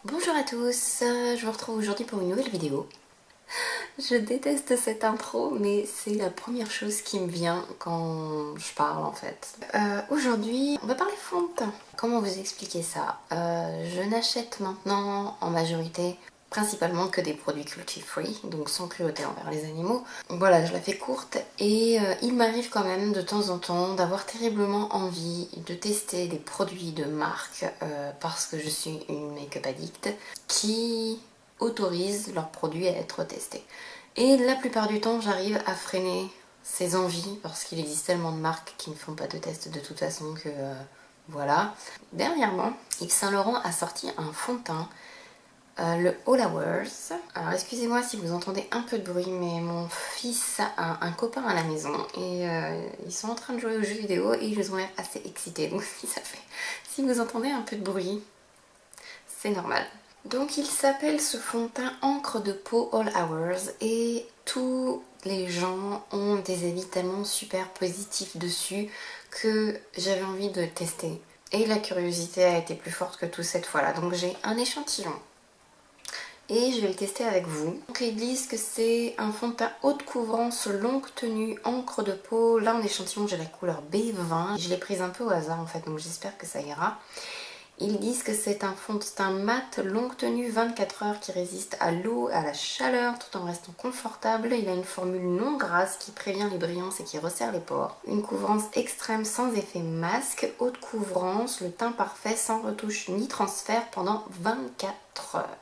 Bonjour à tous, je vous retrouve aujourd'hui pour une nouvelle vidéo. Je déteste cette intro, mais c'est la première chose qui me vient quand je parle en fait. Aujourd'hui, on va parler fond de teint. Comment vous expliquer ça? Je n'achète maintenant en majorité principalement que des produits cruelty free, donc sans cruauté envers les animaux. Voilà, je la fais courte et il m'arrive quand même de temps en temps d'avoir terriblement envie de tester des produits de marque parce que je suis une make-up addict qui autorisent leurs produits à être testés. Et la plupart du temps, j'arrive à freiner ces envies parce qu'il existe tellement de marques qui ne font pas de tests de toute façon que voilà. Dernièrement, Yves Saint Laurent a sorti un fond de teint, le All Hours. Alors excusez-moi si vous entendez un peu de bruit, mais mon fils a un copain à la maison et ils sont en train de jouer aux jeux vidéo et ils ont l'air assez excités. Donc si vous entendez un peu de bruit, c'est normal. Donc il s'appelle ce fond de teint encre de peau All Hours et tous les gens ont des avis tellement super positifs dessus que j'avais envie de le tester. Et la curiosité a été plus forte que tout cette fois-là. Donc j'ai un échantillon et je vais le tester avec vous. Donc ils disent que c'est un fond de teint haute couvrance, longue tenue, encre de peau. Là en échantillon j'ai la couleur B20. Je l'ai prise un peu au hasard en fait, donc j'espère que ça ira. Ils disent que c'est un fond de teint mat, longue tenue, 24 heures qui résiste à l'eau, à la chaleur tout en restant confortable. Il a une formule non grasse qui prévient les brillances et qui resserre les pores. Une couvrance extrême sans effet masque, haute couvrance, le teint parfait sans retouche ni transfert pendant 24 heures.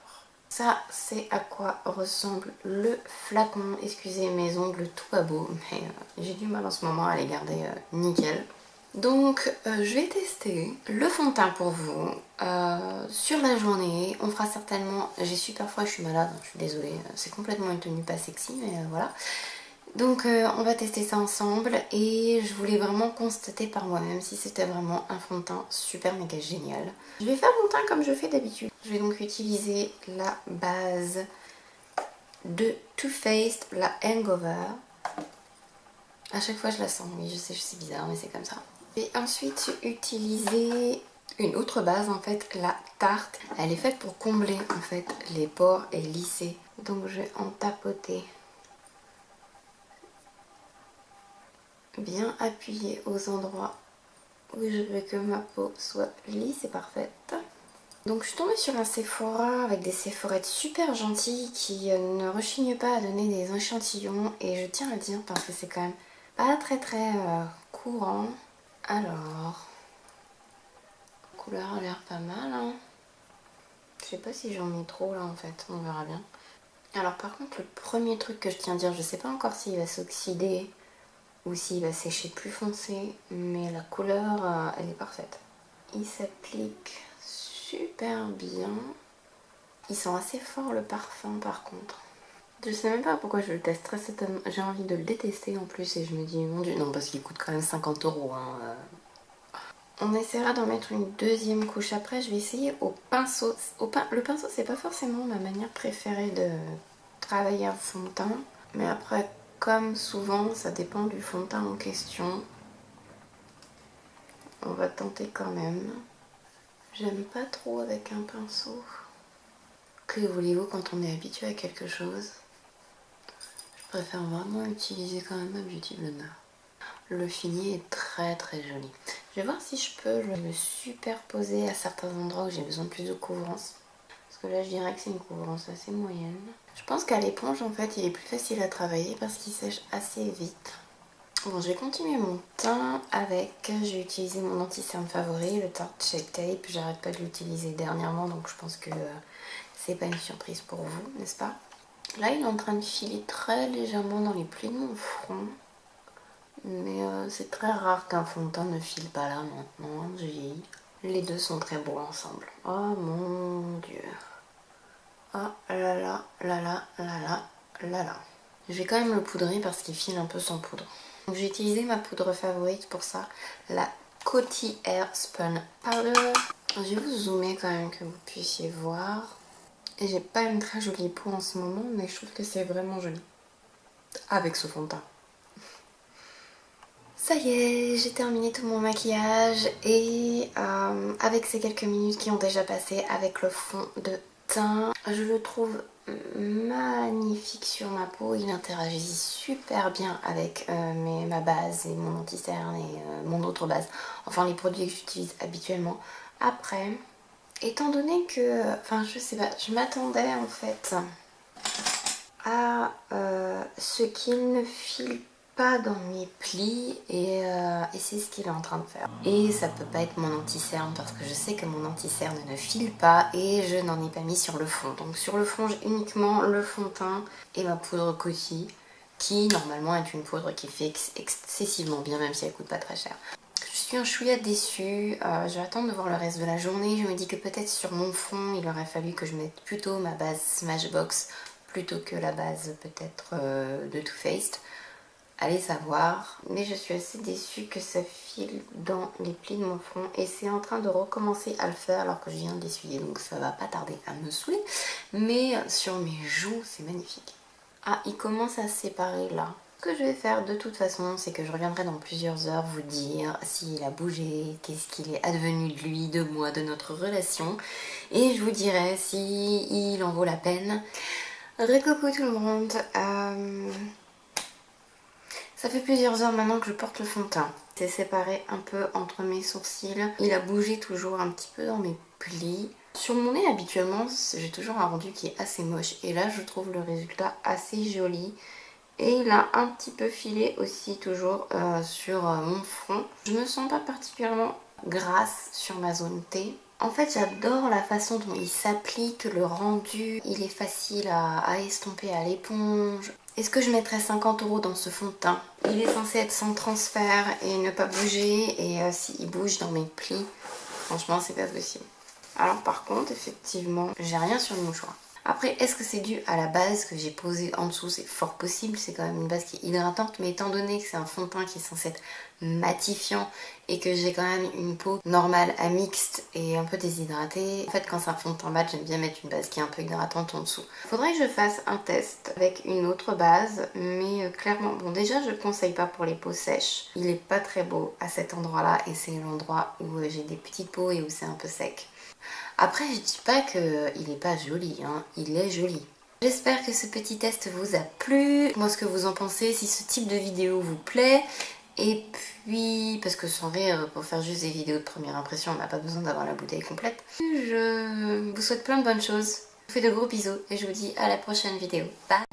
Ça, c'est à quoi ressemble le flacon. Excusez mes ongles tout à beau, mais j'ai du mal en ce moment à les garder nickel. Donc je vais tester le fond de teint pour vous sur la journée. On fera certainement, j'ai super froid, je suis malade, je suis désolée, c'est complètement une tenue pas sexy, mais voilà. Donc on va tester ça ensemble et je voulais vraiment constater par moi-même si c'était vraiment un fond de teint super méga génial. Je vais faire mon teint comme je fais d'habitude. Je vais donc utiliser la base de Too Faced, la Hangover. À chaque fois je la sens, oui je sais c'est bizarre mais c'est comme ça. Et ensuite j'ai utilisé une autre base en fait, la Tarte. Elle est faite pour combler en fait les pores et lisser. Donc je vais en tapoter. Bien appuyer aux endroits où je veux que ma peau soit lisse et parfaite. Donc je suis tombée sur un Sephora avec des Sephorettes super gentilles qui ne rechignent pas à donner des échantillons. Et je tiens à le dire parce que c'est quand même pas très courant. Alors, la couleur a l'air pas mal, hein. Je sais pas si j'en mets trop là en fait, on verra bien. Alors par contre le premier truc que je tiens à dire, je sais pas encore s'il va s'oxyder ou s'il va sécher plus foncé, mais la couleur elle est parfaite. Il s'applique super bien. Il sent assez fort le parfum par contre. Je sais même pas pourquoi je le teste très certainement. J'ai envie de le détester en plus et je me dis mon dieu, non parce qu'il coûte quand même 50 €. Hein. On essaiera d'en mettre une deuxième couche après. Je vais essayer au pinceau. Le pinceau, c'est pas forcément ma manière préférée de travailler un fond de teint. Mais après, comme souvent, ça dépend du fond de teint en question. On va tenter quand même. J'aime pas trop avec un pinceau. Que voulez-vous quand on est habitué à quelque chose? Je préfère vraiment utiliser quand même ma Beauty Blender. Le fini est très joli. Je vais voir si je peux le superposer à certains endroits où j'ai besoin de plus de couvrance. Parce que là je dirais que c'est une couvrance assez moyenne. Je pense qu'à l'éponge en fait il est plus facile à travailler parce qu'il sèche assez vite. Bon, je vais continuer mon teint avec, j'ai utilisé mon anti-cerne favori, le Tarte Shape Tape. J'arrête pas de l'utiliser dernièrement donc je pense que c'est pas une surprise pour vous, n'est-ce pas? Là il est en train de filer très légèrement dans les plis de mon front. Mais c'est très rare qu'un fond de teint ne file pas là maintenant, je vieillis. Les deux sont très beaux ensemble. Oh mon dieu. Oh là là, là là, là là, là là. Je vais quand même le poudrer parce qu'il file un peu sans poudre. Donc j'ai utilisé ma poudre favorite pour ça, la Coty Air Spun Powder. Je vais vous zoomer quand même que vous puissiez voir. Et j'ai pas une très jolie peau en ce moment, mais je trouve que c'est vraiment joli. Avec ce fond de teint. Ça y est, j'ai terminé tout mon maquillage et avec ces quelques minutes qui ont déjà passé avec le fond de teint, je le trouve magnifique sur ma peau. Il interagit super bien avec ma base et mon anti-cerne et mon autre base. Enfin les produits que j'utilise habituellement. Après, étant donné que, enfin je sais pas, je m'attendais en fait à ce qu'il ne file pas dans mes plis et c'est ce qu'il est en train de faire. Et ça peut pas être mon anti-cerne parce que je sais que mon anti-cerne ne file pas et je n'en ai pas mis sur le fond. Donc sur le fond, j'ai uniquement le fond de teint et ma poudre Coty qui normalement est une poudre qui fait excessivement bien même si elle coûte pas très cher. Je suis un chouïa déçue, je vais attendre de voir le reste de la journée. Je me dis que peut-être sur mon fond il aurait fallu que je mette plutôt ma base Smashbox plutôt que la base peut-être de Too Faced. Allez savoir, mais je suis assez déçue que ça file dans les plis de mon front et c'est en train de recommencer à le faire alors que je viens de l'essuyer, donc ça va pas tarder à me saouler. Mais sur mes joues, c'est magnifique. Ah, il commence à se séparer là. Ce que je vais faire de toute façon, c'est que je reviendrai dans plusieurs heures vous dire s'il a bougé, qu'est-ce qu'il est advenu de lui, de moi, de notre relation. Et je vous dirai si il en vaut la peine. Recoucou tout le monde. Ça fait plusieurs heures maintenant que je porte le fond de teint. C'est séparé un peu entre mes sourcils. Il a bougé toujours un petit peu dans mes plis. Sur mon nez, habituellement, j'ai toujours un rendu qui est assez moche. Et là, je trouve le résultat assez joli. Et il a un petit peu filé aussi toujours sur mon front. Je me sens pas particulièrement grasse sur ma zone T. En fait, j'adore la façon dont il s'applique, le rendu. Il est facile à estomper à l'éponge. Est-ce que je mettrais 50 € dans ce fond de teint? Il est censé être sans transfert et ne pas bouger. Et s'il bouge dans mes plis, franchement, c'est pas possible. Alors par contre, effectivement, j'ai rien sur le mouchoir. Après, est-ce que c'est dû à la base que j'ai posée en dessous? C'est fort possible, c'est quand même une base qui est hydratante, mais étant donné que c'est un fond de teint qui est censé être matifiant et que j'ai quand même une peau normale à mixte et un peu déshydratée, en fait quand c'est un fond de teint mat, j'aime bien mettre une base qui est un peu hydratante en dessous. Faudrait que je fasse un test avec une autre base, mais clairement, bon déjà je le conseille pas pour les peaux sèches. Il est pas très beau à cet endroit-là et c'est l'endroit où j'ai des petites peaux et où c'est un peu sec. Après, je dis pas qu'il est pas joli, hein. Il est joli. J'espère que ce petit test vous a plu. Dites-moi ce que vous en pensez, si ce type de vidéo vous plaît. Et puis, parce que sans rire, pour faire juste des vidéos de première impression, on n'a pas besoin d'avoir la bouteille complète. Je vous souhaite plein de bonnes choses. Je vous fais de gros bisous et je vous dis à la prochaine vidéo. Bye!